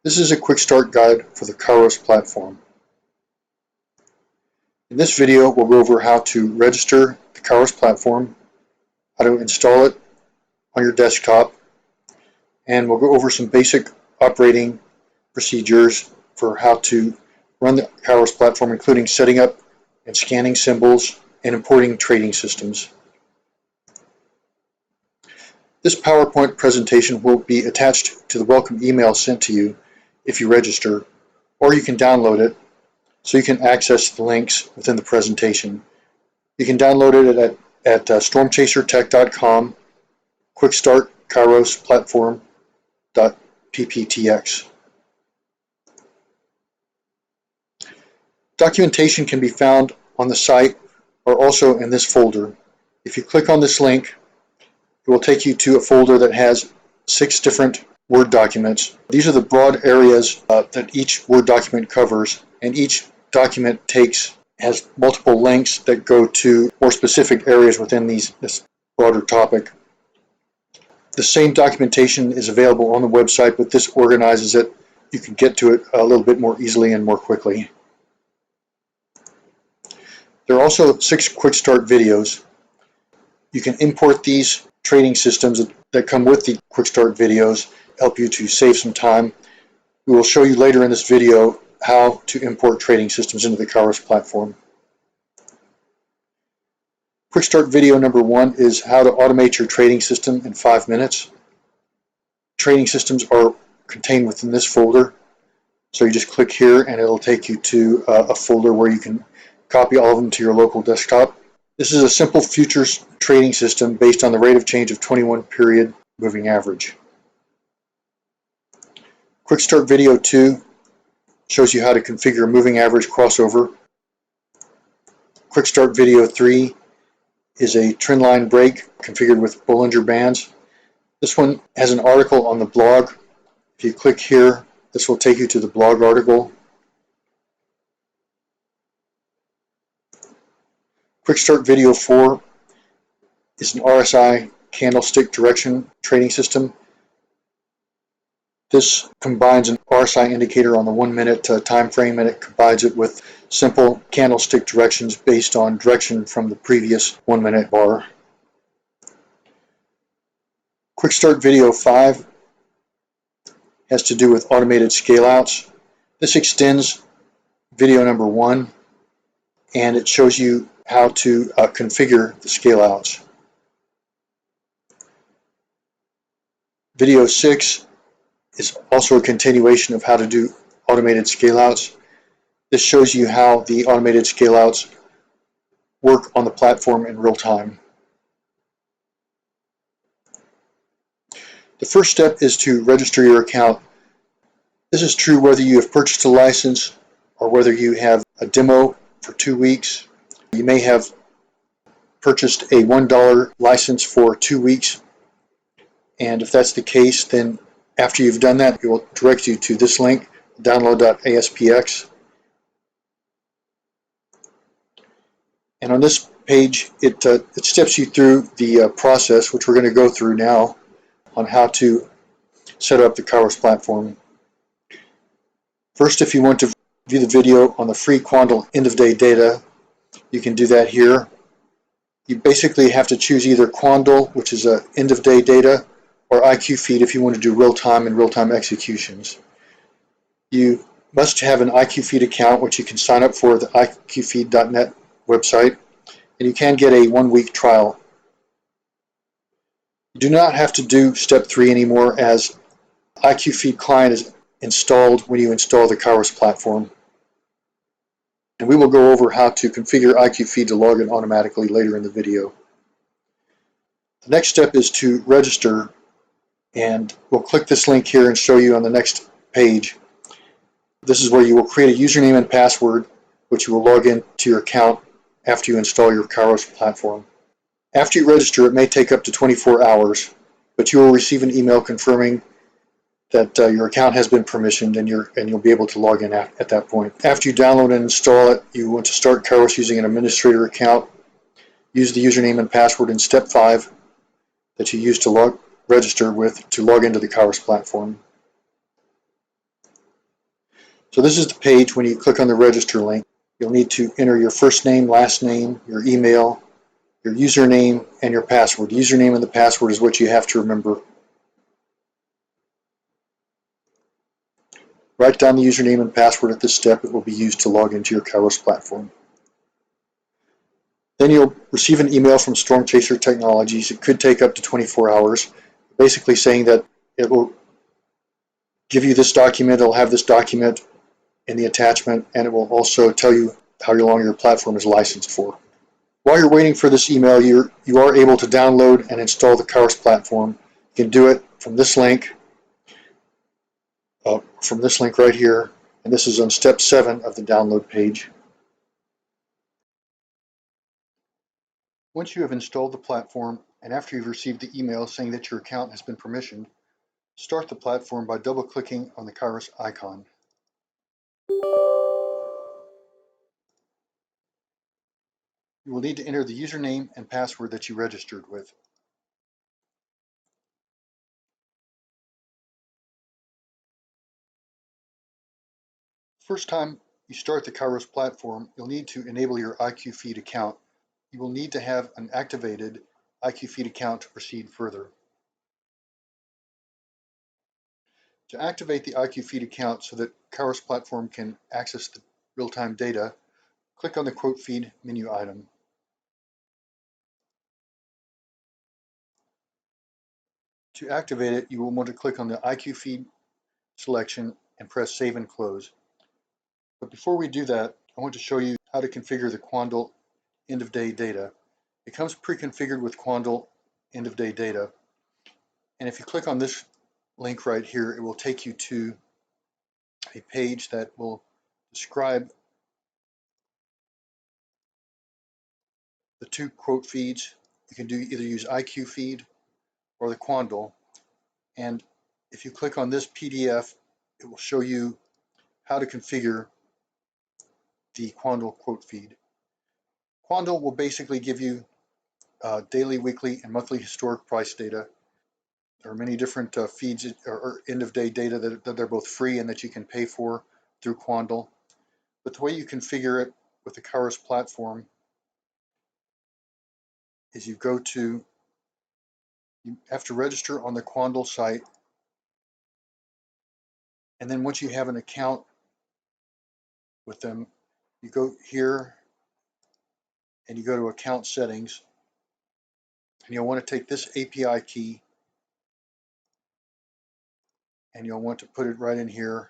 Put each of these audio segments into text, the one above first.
This is a quick start guide for the Kairos platform. In this video, we'll go over how to register the Kairos platform, how to install it on your desktop, and we'll go over some basic operating procedures for how to run the Kairos platform, including setting up and scanning symbols and importing trading systems. This PowerPoint presentation will be attached to the welcome email sent to you if you register, or you can download it so you can access the links within the presentation. You can download it at stormchasertech.com, QuickStart Kairos Platform.pptx. Documentation can be found on the site or also in this folder. If you click on this link, it will take you to a folder that has 6 different Word documents. These are the broad areas that each Word document covers, and each document has multiple links that go to more specific areas within this broader topic. The same documentation is available on the website, but this organizes it. You can get to it a little bit more easily and more quickly. There are also 6 quick start videos. You can import these trading systems that come with the quick start videos, help you to save some time. We will show you later in this video how to import trading systems into the Kairos platform. Quick start video number 1 is how to automate your trading system in 5 minutes. Trading systems are contained within this folder, so you just click here and it'll take you to a folder where you can copy all of them to your local desktop. This is a simple futures trading system based on the rate of change of 21 period moving average. Quick Start Video 2 shows you how to configure a moving average crossover. Quick Start Video 3 is a trend line break configured with Bollinger Bands. This one has an article on the blog. If you click here, this will take you to the blog article. Quick Start Video 4 is an RSI candlestick direction trading system. This combines an RSI indicator on the 1 minute time frame, and it combines it with simple candlestick directions based on direction from the previous 1 minute bar. Quick Start Video 5 has to do with automated scale outs. This extends video number 1, and it shows you how to configure the scale outs. Video 6 is also a continuation of how to do automated scale outs. This shows you how the automated scale outs work on the platform in real time. The first step is to register your account. This is true whether you have purchased a license or whether you have a demo for 2 weeks. You may have purchased a $1 license for 2 weeks, and if that's the case, then after you've done that, it will direct you to this link, download.aspx. And on this page, it steps you through the process, which we're going to go through now, on how to set up the Kairos platform. First, if you want to view the video on the free Quandl end-of-day data, you can do that here. You basically have to choose either Quandl, which is end-of-day data, or IQFeed if you want to do real-time and real-time executions. You must have an IQFeed account, which you can sign up for the IQFeed.net website, and you can get a 1-week trial. You do not have to do step 3 anymore, as IQFeed client is installed when you install the Kairos platform. And we will go over how to configure IQFeed to log in automatically later in the video. The next step is to register, and we'll click this link here and show you on the next page. This is where you will create a username and password, which you will log in to your account after you install your Kairos platform. After you register, it may take up to 24 hours, but you will receive an email confirming that your account has been permissioned, and you'll be able to log in at that point. After you download and install it, you want to start Kairos using an administrator account. Use the username and password in step 5 that you use to register with to log into the Kairos platform. So this is the page when you click on the register link. You'll need to enter your first name, last name, your email, your username, and your password. The username and the password is what you have to remember. Write down the username and password at this step. It will be used to log into your Kairos platform. Then you'll receive an email from Storm Chaser Technologies. It could take up to 24 hours, basically saying that it will give you this document. It'll have this document in the attachment, and it will also tell you how long your platform is licensed for. While you're waiting for this email, you are able to download and install the Kairos platform. You can do it from this link right here, and this is on step 7 of the download page. Once you have installed the platform, and after you've received the email saying that your account has been permissioned, start the platform by double-clicking on the Kairos icon. You will need to enter the username and password that you registered with. First time you start the Kairos platform, you'll need to enable your IQFeed account. You will need to have an activated IQFeed account to proceed further. To activate the IQFeed account so that Kairos platform can access the real-time data, click on the Quotefeed menu item. To activate it, you will want to click on the IQFeed selection and press Save and Close. But before we do that, I want to show you how to configure the Quandl end-of-day data. It comes pre-configured with Quandl end-of-day data. And if you click on this link right here, it will take you to a page that will describe the two quote feeds. You can either use IQFeed or the Quandl. And if you click on this PDF, it will show you how to configure the Quandl quote feed. Quandl will basically give you daily, weekly, and monthly historic price data. There are many different feeds or end-of-day data that they're both free and that you can pay for through Quandl. But the way you configure it with the Kairos platform is you have to register on the Quandl site, and then once you have an account with them, you go here and you go to account settings, and you'll want to take this API key and you'll want to put it right in here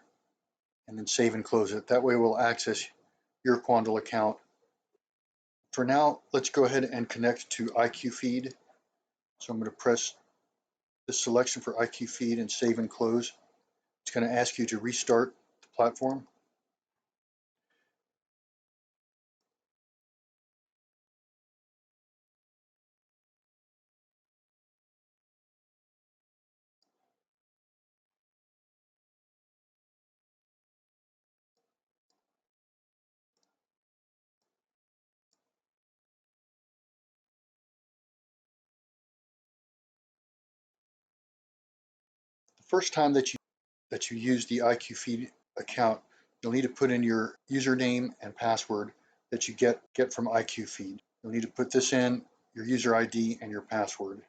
and then save and close it. That way we'll access your Quandl account. For now, let's go ahead and connect to IQFeed. So I'm going to press this selection for IQFeed and save and close. It's going to ask you to restart the platform. The first time that you use the IQFeed account, you'll need to put in your username and password that you get from IQFeed. You'll need to put this in, your user ID and your password.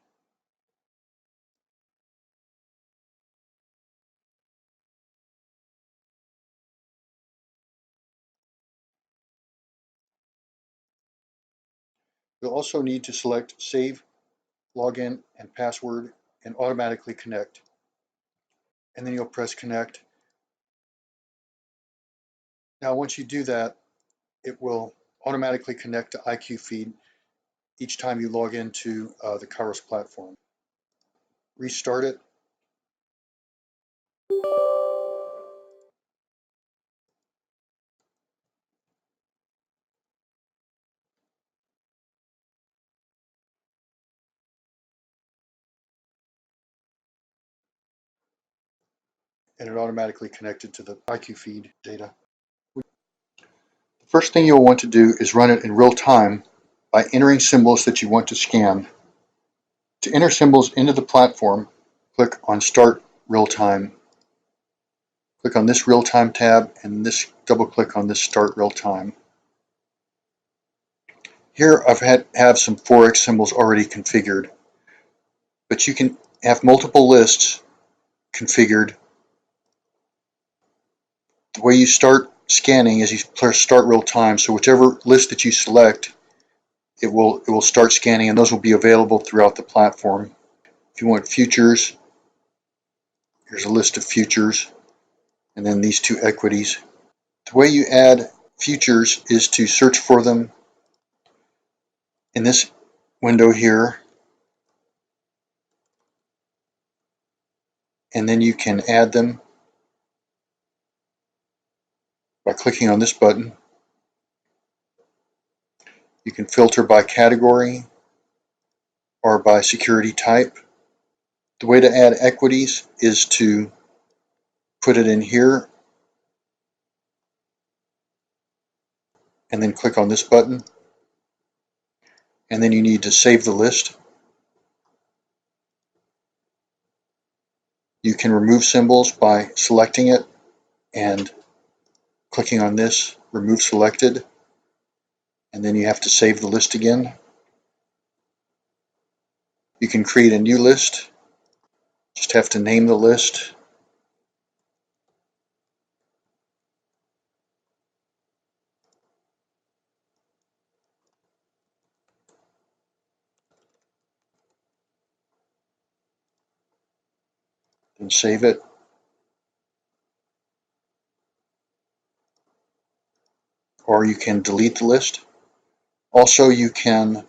You'll also need to select Save, Login, and Password and automatically connect. And then you'll press Connect. Now once you do that, it will automatically connect to IQFeed each time you log into the Kairos platform. Restart it. And it automatically connected to the IQFeed data. The first thing you'll want to do is run it in real time by entering symbols that you want to scan. To enter symbols into the platform, click on Start Real Time. Click on this Realtime tab and double click on this Start Realtime. Here I've have some Forex symbols already configured, but you can have multiple lists configured. The way you start scanning is you press Start Realtime, so whichever list that you select, it will start scanning, and those will be available throughout the platform. If you want futures, here's a list of futures, and then these two equities. The way you add futures is to search for them in this window here, and then you can add them by clicking on this button. You can filter by category or by security type. The way to add equities is to put it in here and then click on this button, and then you need to save the list. You can remove symbols by selecting it and clicking on this, remove selected, and then you have to save the list again. You can create a new list, just have to name the list. And save it. Or you can delete the list. Also, you can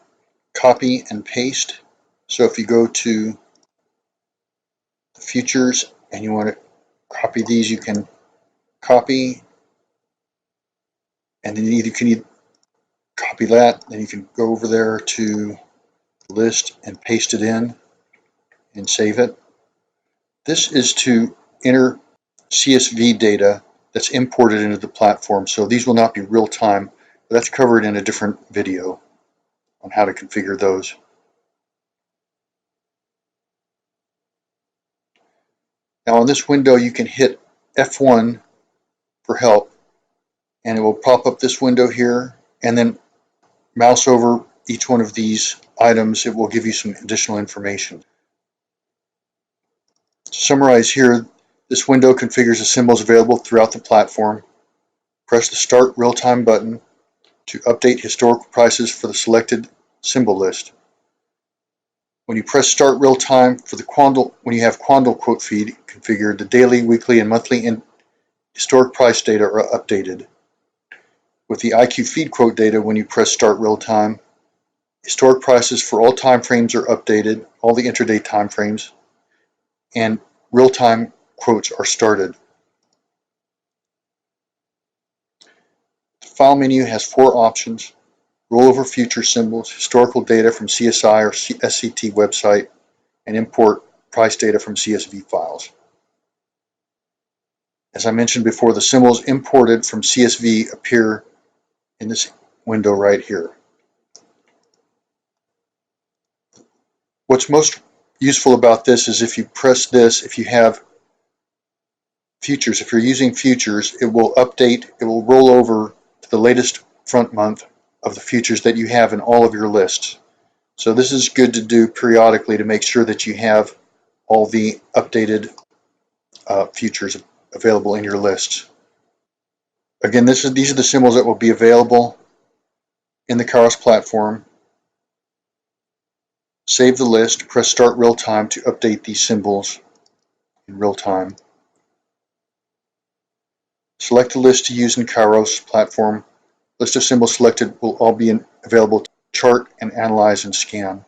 copy and paste. So if you go to the futures and you want to copy these, you can copy, and then you can copy that, then you can go over there to the list and paste it in and save it. This is to enter CSV data that's imported into the platform, so these will not be real time, but that's covered in a different video on how to configure those. Now in this window you can hit F1 for help, and it will pop up this window here, and then mouse over each one of these items. It will give you some additional information. To summarize here, this window configures the symbols available throughout the platform. Press the Start Realtime button to update historical prices for the selected symbol list. When you press Start Realtime for when you have Quandl Quotefeed configured, the daily, weekly, and monthly historic price data are updated. With the IQFeed quote data, when you press Start Realtime, historic prices for all time frames are updated, all the intraday time frames, and real-time quotes are started. The file menu has 4 options: rollover future symbols, historical data from CSI or SCT website, and import price data from CSV files. As I mentioned before, the symbols imported from CSV appear in this window right here. What's most useful about this is if you press this, if you have futures, if you're using futures, it will update, it will roll over to the latest front month of the futures that you have in all of your lists. So this is good to do periodically to make sure that you have all the updated futures available in your lists. Again, these are the symbols that will be available in the Kairos platform. Save the list, press Start Realtime to update these symbols in real time. Select the list to use in Kairos platform. List of symbols selected will all be available to chart and analyze and scan.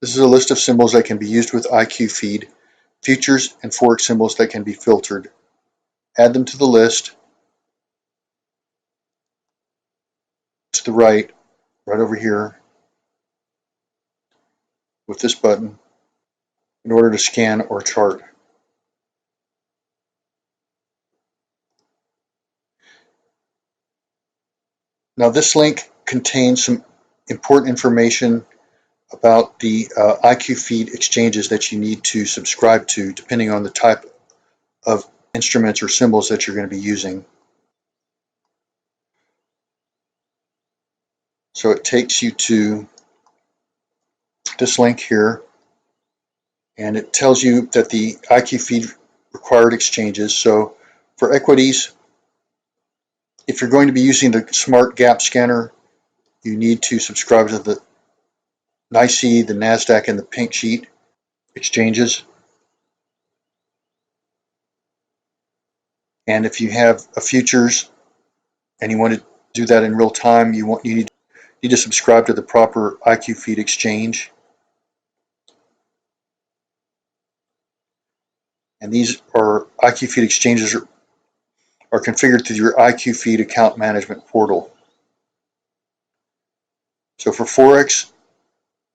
This is a list of symbols that can be used with IQFeed, futures and Forex symbols that can be filtered. Add them to the list to the right over here with this button in order to scan or chart. Now this link contains some important information about the IQFeed exchanges that you need to subscribe to depending on the type of instruments or symbols that you're going to be using. So it takes you to this link here, and it tells you that the IQFeed required exchanges. So for equities, if you're going to be using the Smart Gap Scanner, you need to subscribe to the NYSE, the NASDAQ, and the Pink Sheet exchanges. And if you have a futures and you want to do that in real time, you need to subscribe to the proper IQFeed exchange. And these are IQFeed exchanges are configured through your IQFeed account management portal. So for Forex,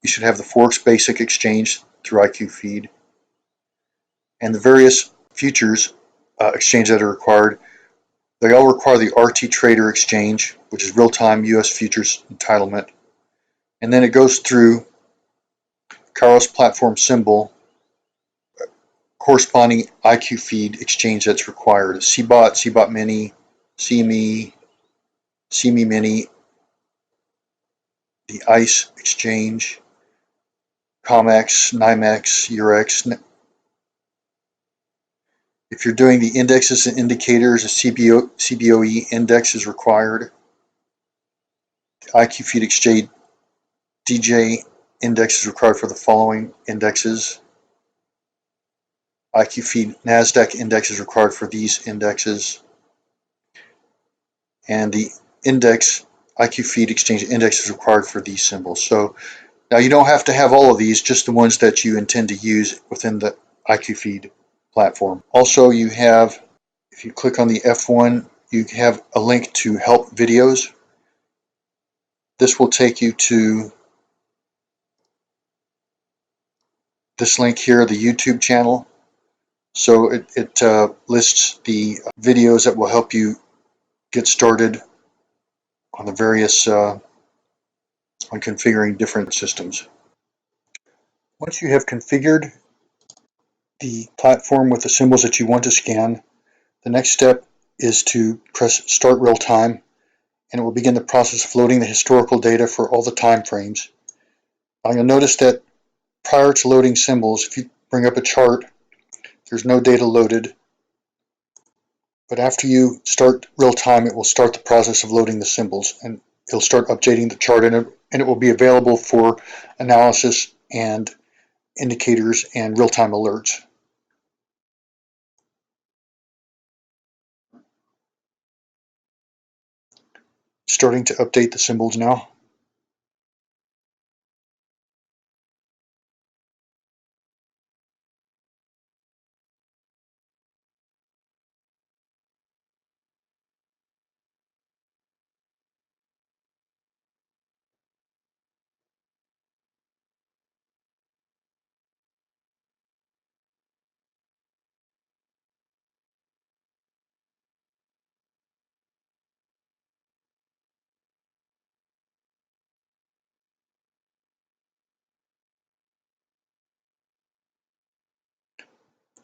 you should have the Forex Basic exchange through IQFeed, and the various futures exchanges that are required. They all require the RT Trader exchange, which is real-time U.S. futures entitlement, and then it goes through Kairos Platform symbol, corresponding IQFeed exchange that's required: CBOT, CBOT Mini, CME, CME Mini, the ICE exchange, COMEX, NYMEX, Eurex. If you're doing the indexes and indicators, a CBOE index is required. The IQFeed Exchange DJ index is required for the following indexes. IQFeed NASDAQ index is required for these indexes. And the index, IQFeed Exchange index is required for these symbols. So now you don't have to have all of these, just the ones that you intend to use within the IQFeed platform. Also, you have, if you click on the F1, you have a link to help videos. This will take you to this link here, the YouTube channel. So it lists the videos that will help you get started on the various on configuring different systems. Once you have configured the platform with the symbols that you want to scan, the next step is to press Start Real Time, and it will begin the process of loading the historical data for all the time frames. Now you'll notice that prior to loading symbols, if you bring up a chart, there's no data loaded. But after you start real time, it will start the process of loading the symbols, and it'll start updating the chart, and it will be available for analysis and indicators and real-time alerts. Starting to update the symbols now.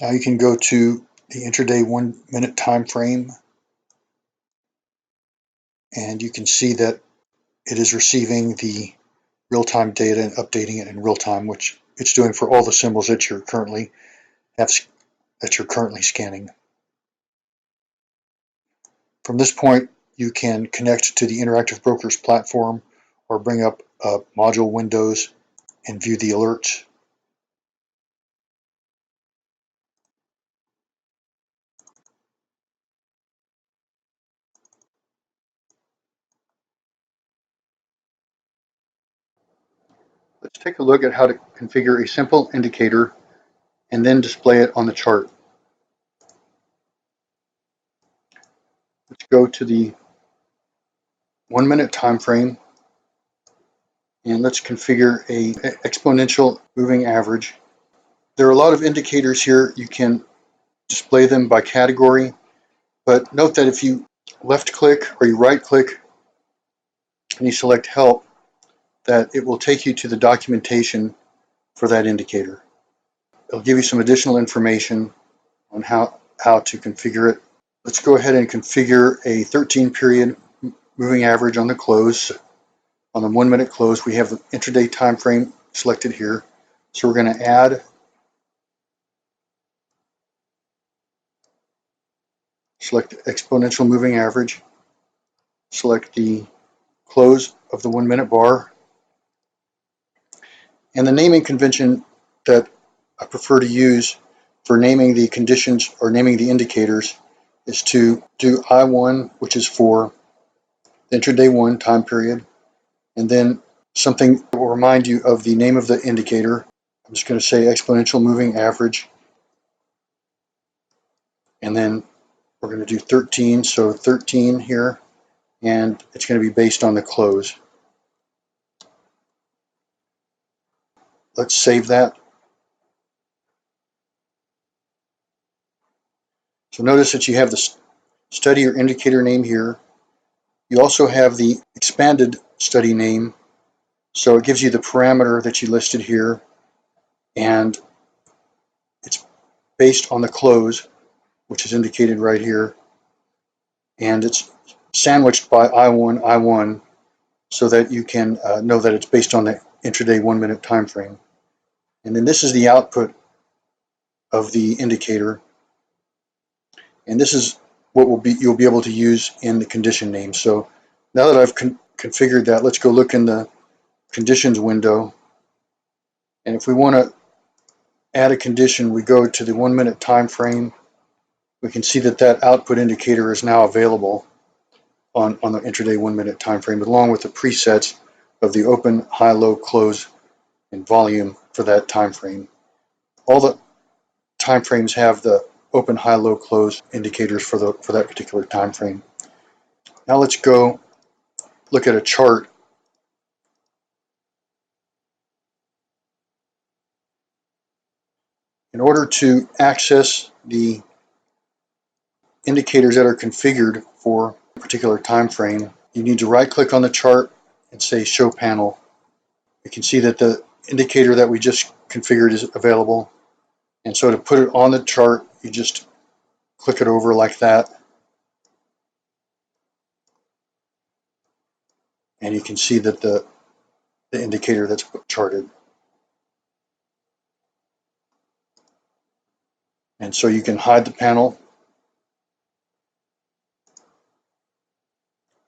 Now you can go to the intraday 1 minute time frame, and you can see that it is receiving the real-time data and updating it in real time, which it's doing for all the symbols that you're currently scanning. From this point, you can connect to the Interactive Brokers platform or bring up module windows and view the alerts. Let's take a look at how to configure a simple indicator and then display it on the chart. Let's go to the 1 minute time frame, and let's configure a exponential moving average. There are a lot of indicators here. You can display them by category, but note that if you left click or you right click and you select help, that it will take you to the documentation for that indicator. It'll give you some additional information on how how to configure it. Let's go ahead and configure a 13-period moving average on the close. On the 1 minute close, we have the intraday time frame selected here. So we're going to add, select exponential moving average, select the close of the 1 minute bar, and the naming convention that I prefer to use for naming the conditions or naming the indicators is to do I1, which is for the intraday 1 time period, and then something that will remind you of the name of the indicator. I'm just going to say exponential moving average, and then we're going to do 13, so 13 here, and it's going to be based on the close. Let's save that. So notice that you have the study or indicator name here. You also have the expanded study name, so it gives you the parameter that you listed here, and it's based on the close, which is indicated right here, and it's sandwiched by I1, so that you can know that it's based on the intraday 1 minute time frame. And then this is the output of the indicator, and this is what you'll be able to use in the condition name. So now that I've configured that, let's go look in the conditions window, and if we want to add a condition, we go to the 1 minute time frame. We can see that that output indicator is now available on the intraday 1 minute time frame, along with the presets of the open, high, low, close, and volume for that time frame. All the time frames have the open, high, low, close indicators for that particular time frame. Now let's go look at a chart. In order to access the indicators that are configured for a particular time frame, you need to right-click on the chart and say Show Panel. You can see that the indicator that we just configured is available, and so to put it on the chart, you just click it over like that, and you can see that the indicator that's charted. And so you can hide the panel.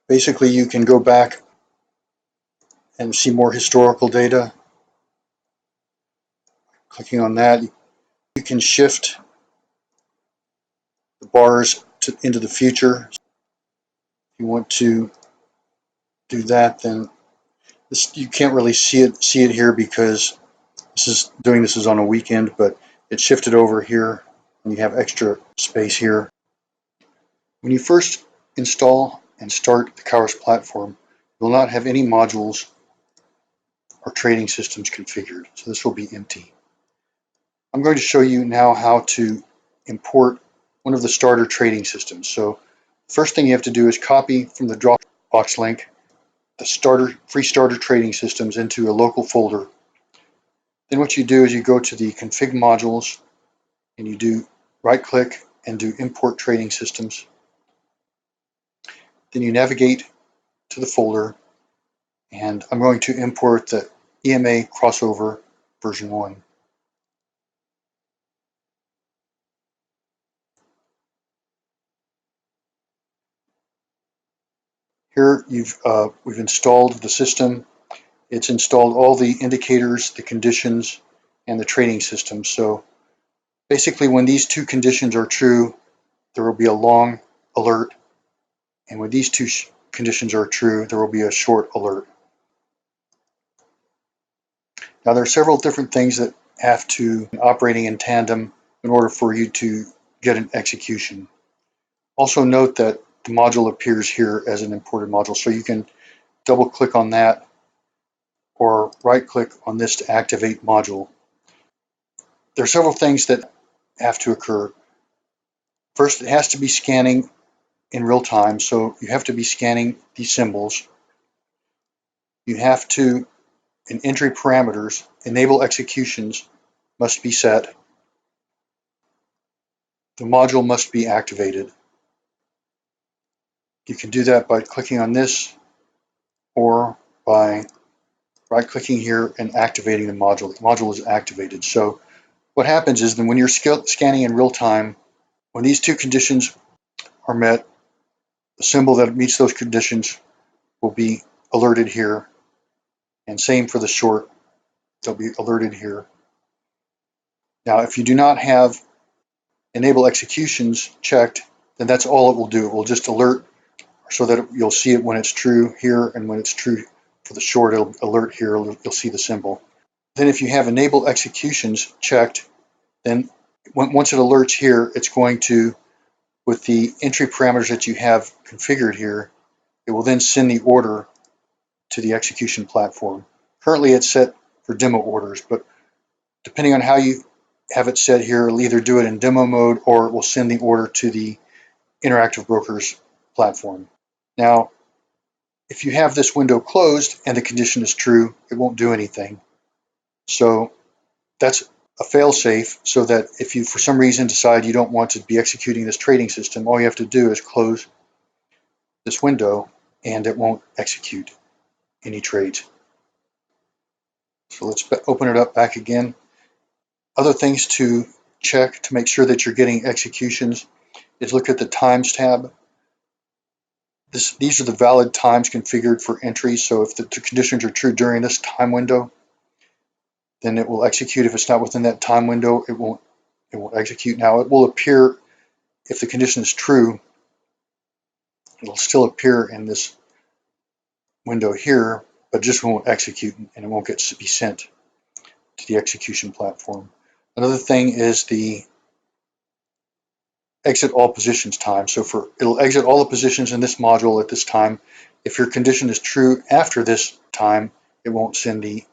Basically, you can go back and see more historical data. Clicking on that, you can shift the bars into the future. If you want to do that, then you can't really see it here because this is on a weekend, but it's shifted over here, and you have extra space here. When you first install and start the Kairos platform, you will not have any modules or trading systems configured, so this will be empty. I'm going to show you now how to import one of the starter trading systems. So first thing you have to do is copy from the Dropbox link the free starter trading systems into a local folder. Then what you do is you go to the config modules and you do right click and do import trading systems. Then you navigate to the folder, and I'm going to import the EMA crossover version 1. Here we've installed the system. It's installed all the indicators, the conditions, and the trading system. So basically, when these two conditions are true, there will be a long alert, and when these two conditions are true, there will be a short alert. Now, there are several different things that have to be operating in tandem in order for you to get an execution. Also note that the module appears here as an imported module, so you can double click on that or right click on this to activate module. There are several things that have to occur. First, it has to be scanning in real time, so you have to be scanning these symbols. You have to, in entry parameters, enable executions must be set. the module must be activated. You can do that by clicking on this or by right-clicking here and activating the module. The module is activated. So what happens is that when you're scanning in real time, when these two conditions are met, the symbol that meets those conditions will be alerted here, and same for the short, they'll be alerted here. Now, if you do not have enable executions checked, then that's all it will do. It will just alert so that you'll see it when it's true here, and when it's true for the short, it'll alert here, you'll see the symbol. Then if you have enable executions checked, then once it alerts here, it's going to, with the entry parameters that you have configured here, it will then send the order to the execution platform. Currently it's set for demo orders, but depending on how you have it set here, it'll either do it in demo mode or it will send the order to the Interactive Brokers platform. Now, if you have this window closed and the condition is true, it won't do anything. So that's a fail-safe, so that if you for some reason decide you don't want to be executing this trading system, all you have to do is close this window and it won't execute any trades. So let's open it up back again. Other things to check to make sure that you're getting executions is look at the times tab. These are the valid times configured for entries. So if the conditions are true during this time window, then it will execute. If it's not within that time window, it won't execute. Now it will appear, if the condition is true, it'll still appear in this window here, but just won't execute, and it won't be sent to the execution platform. Another thing is the exit all positions time. So it'll exit all the positions in this module at this time. If your condition is true after this time, it won't send the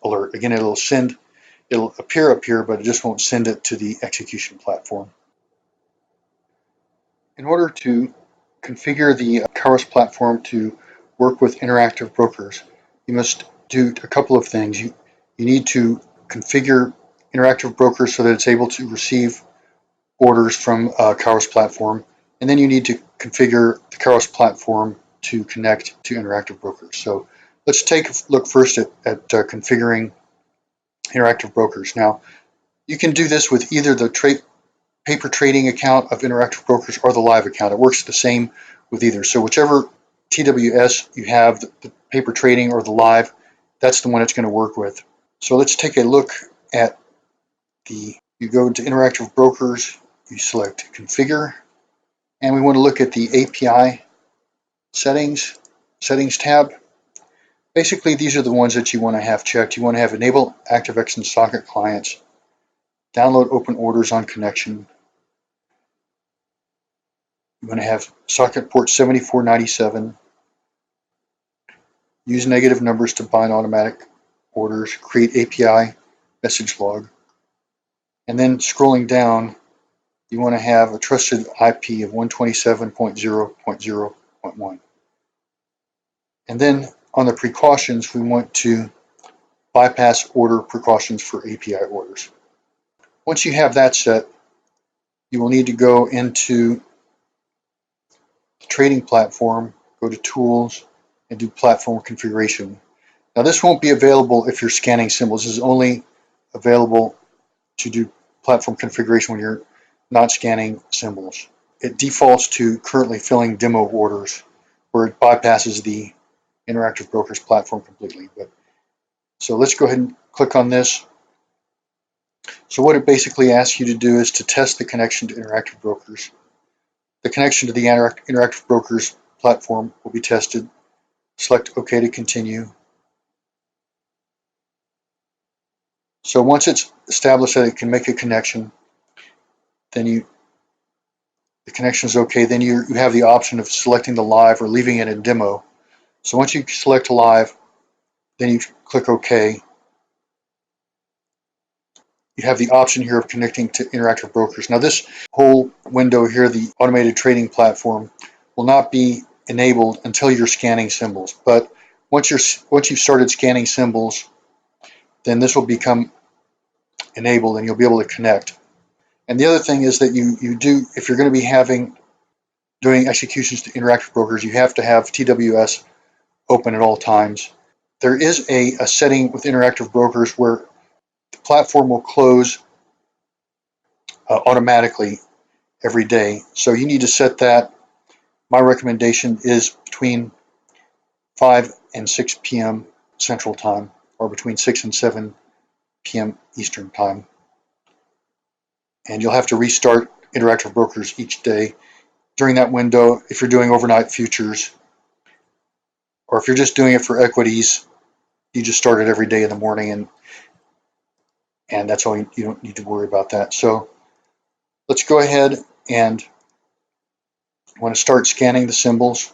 alert. Again, it'll appear up here, but it just won't send it to the execution platform. In order to configure the Kairos platform to work with Interactive Brokers, you must do a couple of things. You need to configure Interactive Brokers so that it's able to receive orders from Kairos platform, and then you need to configure the Kairos platform to connect to Interactive Brokers. So let's take a look first at configuring Interactive Brokers. Now, you can do this with either the paper trading account of Interactive Brokers or the live account. It works the same with either. So whichever TWS you have, the paper trading or the live, that's the one it's going to work with. So let's take a look at you go to Interactive Brokers, you select Configure, and we want to look at the API settings tab. Basically, these are the ones that you want to have checked. You want to have Enable ActiveX and Socket Clients, Download Open Orders on Connection. You want to have socket port 7497, use negative numbers to bind automatic orders, create API message log, and then scrolling down, you want to have a trusted IP of 127.0.0.1. And then on the precautions, we want to bypass order precautions for API orders. Once you have that set, you will need to go into the trading platform, go to Tools, and do Platform Configuration. Now this won't be available if you're scanning symbols. This is only available to do platform configuration when you're not scanning symbols. It defaults to currently filling demo orders, where it bypasses the Interactive Brokers platform completely. So let's go ahead and click on this. So what it basically asks you to do is to test the connection to Interactive Brokers. The connection to the Interactive Brokers platform will be tested. Select OK to continue. So once it's established that it can make a connection, then the connection is OK. Then you have the option of selecting the live or leaving it in demo. So once you select live, then you click OK. You have the option here of connecting to Interactive Brokers. Now this whole window here, the automated trading platform, will not be enabled until you're scanning symbols. But once you've started scanning symbols, then this will become enabled and you'll be able to connect. And the other thing is that you do, if you're going to be doing executions to interactive brokers, you have to have TWS open at all times. There is a setting with interactive brokers where the platform will close automatically every day. So you need to set that. My recommendation is between 5 and 6 p.m. Central Time, or between 6 and 7 p.m. Eastern Time. And you'll have to restart interactive brokers each day. During that window, if you're doing overnight futures, or if you're just doing it for equities, you just start it every day in the morning, and that's all. You don't need to worry about that. So let's go ahead and I want to start scanning the symbols.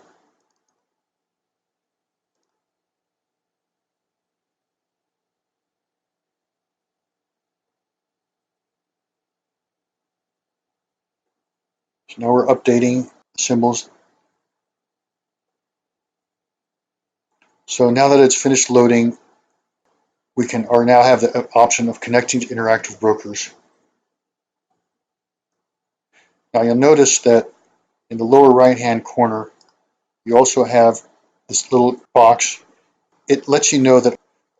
So now we're updating symbols. So now that it's finished loading, we can now have the option of connecting to interactive brokers. Now you'll notice that in the lower right-hand corner, you also have this little box. It lets you know that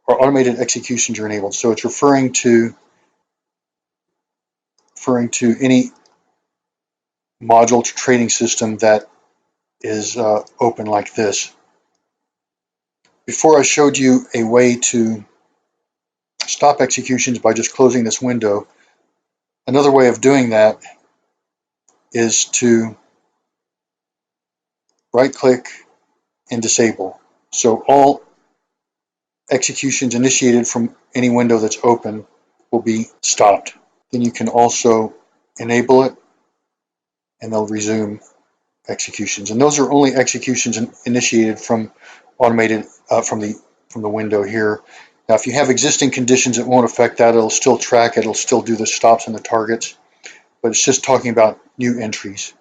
our automated executions are enabled. So it's referring to any module trading system that is open like this. Before I showed you a way to stop executions by just closing this window. Another way of doing that is to right-click and disable. So all executions initiated from any window that's open will be stopped. Then you can also enable it, and they'll resume executions. And those are only executions initiated from automated from the window here. Now, if you have existing conditions, it won't affect that. It'll still track it. It'll still do the stops and the targets, but it's just talking about new entries.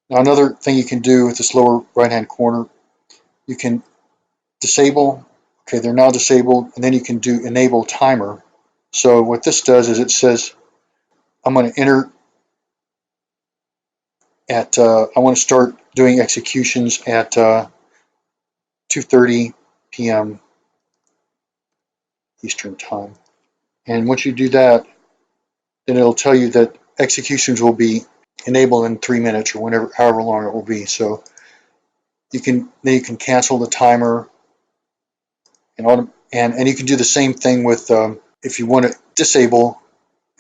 Now, another thing you can do with this lower right-hand corner, you can disable. Okay, they're now disabled, and then you can do enable timer. So what this does is it says, I'm going to enter at, I want to start doing executions at 2:30 p.m. Eastern Time. And once you do that, then it'll tell you that executions will be enabled in 3 minutes or however long it will be. So then you can cancel the timer, and you can do the same thing with if you want to disable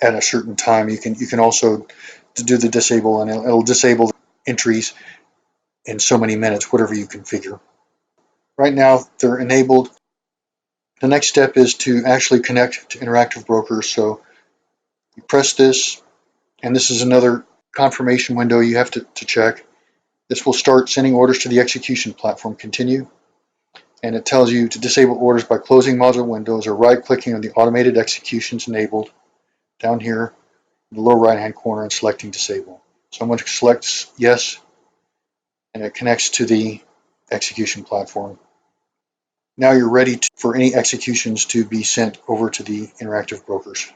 at a certain time. You can also do the disable, and it'll disable entries in so many minutes, whatever you configure. Right now they're enabled. The next step is to actually connect to interactive brokers. So you press this, and this is another confirmation window you have to check. This will start sending orders to the execution platform. Continue. And it tells you to disable orders by closing module windows or right-clicking on the automated executions enabled down here in the lower right-hand corner and selecting disable. So I'm going to select yes, and it connects to the execution platform. Now you're ready for any executions to be sent over to the interactive brokers.